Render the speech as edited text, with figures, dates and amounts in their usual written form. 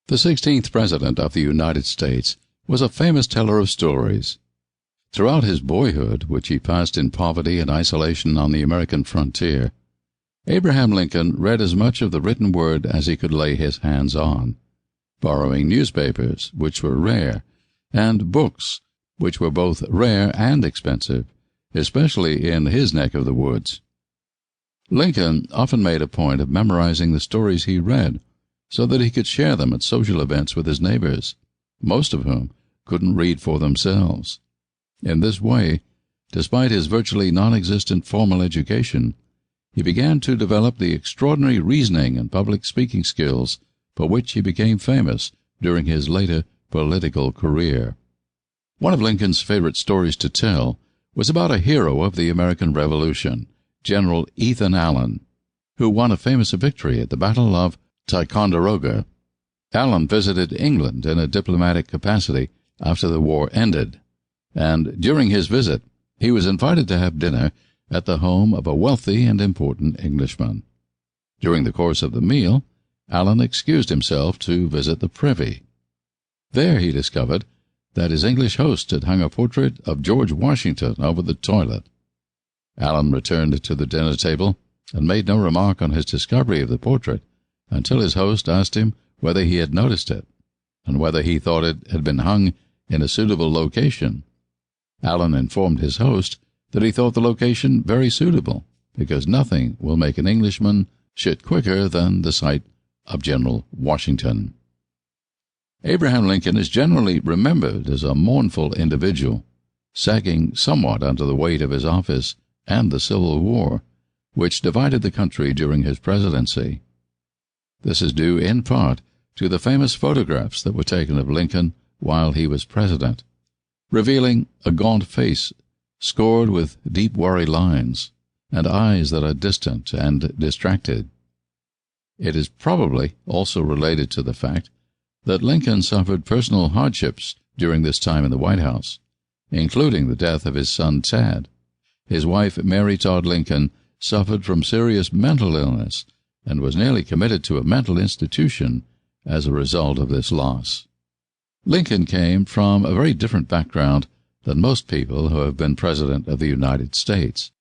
The 16th President of the United States was a famous teller of stories. Throughout his boyhood, which he passed in poverty and isolation on the American frontier, Abraham Lincoln read as much of the written word as he could lay his hands on, borrowing newspapers, which were rare, and books, which were both rare and expensive, especially in his neck of the woods. Lincoln often made a point of memorizing the stories he read, so that he could share them at social events with his neighbors, most of whom couldn't read for themselves. In this way, despite his virtually non-existent formal education, he began to develop the extraordinary reasoning and public speaking skills for which he became famous during his later political career. One of Lincoln's favorite stories to tell was about a hero of the American Revolution, General Ethan Allen, who won a famous victory at the Battle of Ticonderoga. Allen visited England in a diplomatic capacity after the war ended, and during his visit he was invited to have dinner at the home of a wealthy and important Englishman. During the course of the meal, Allen excused himself to visit the privy. There he discovered that his English host had hung a portrait of George Washington over the toilet. Allen returned to the dinner table and made no remark on his discovery of the portrait until his host asked him whether he had noticed it, and whether he thought it had been hung in a suitable location. Allen informed his host that he thought the location very suitable, because nothing will make an Englishman shit quicker than the sight of General Washington. Abraham Lincoln is generally remembered as a mournful individual, sagging somewhat under the weight of his office and the Civil War, which divided the country during his presidency. This is due in part to the famous photographs that were taken of Lincoln while he was president, revealing a gaunt face scored with deep worry lines and eyes that are distant and distracted. It is probably also related to the fact that Lincoln suffered personal hardships during this time in the White House, including the death of his son Tad. His wife, Mary Todd Lincoln, suffered from serious mental illness and was nearly committed to a mental institution as a result of this loss. Lincoln came from a very different background than most people who have been President of the United States.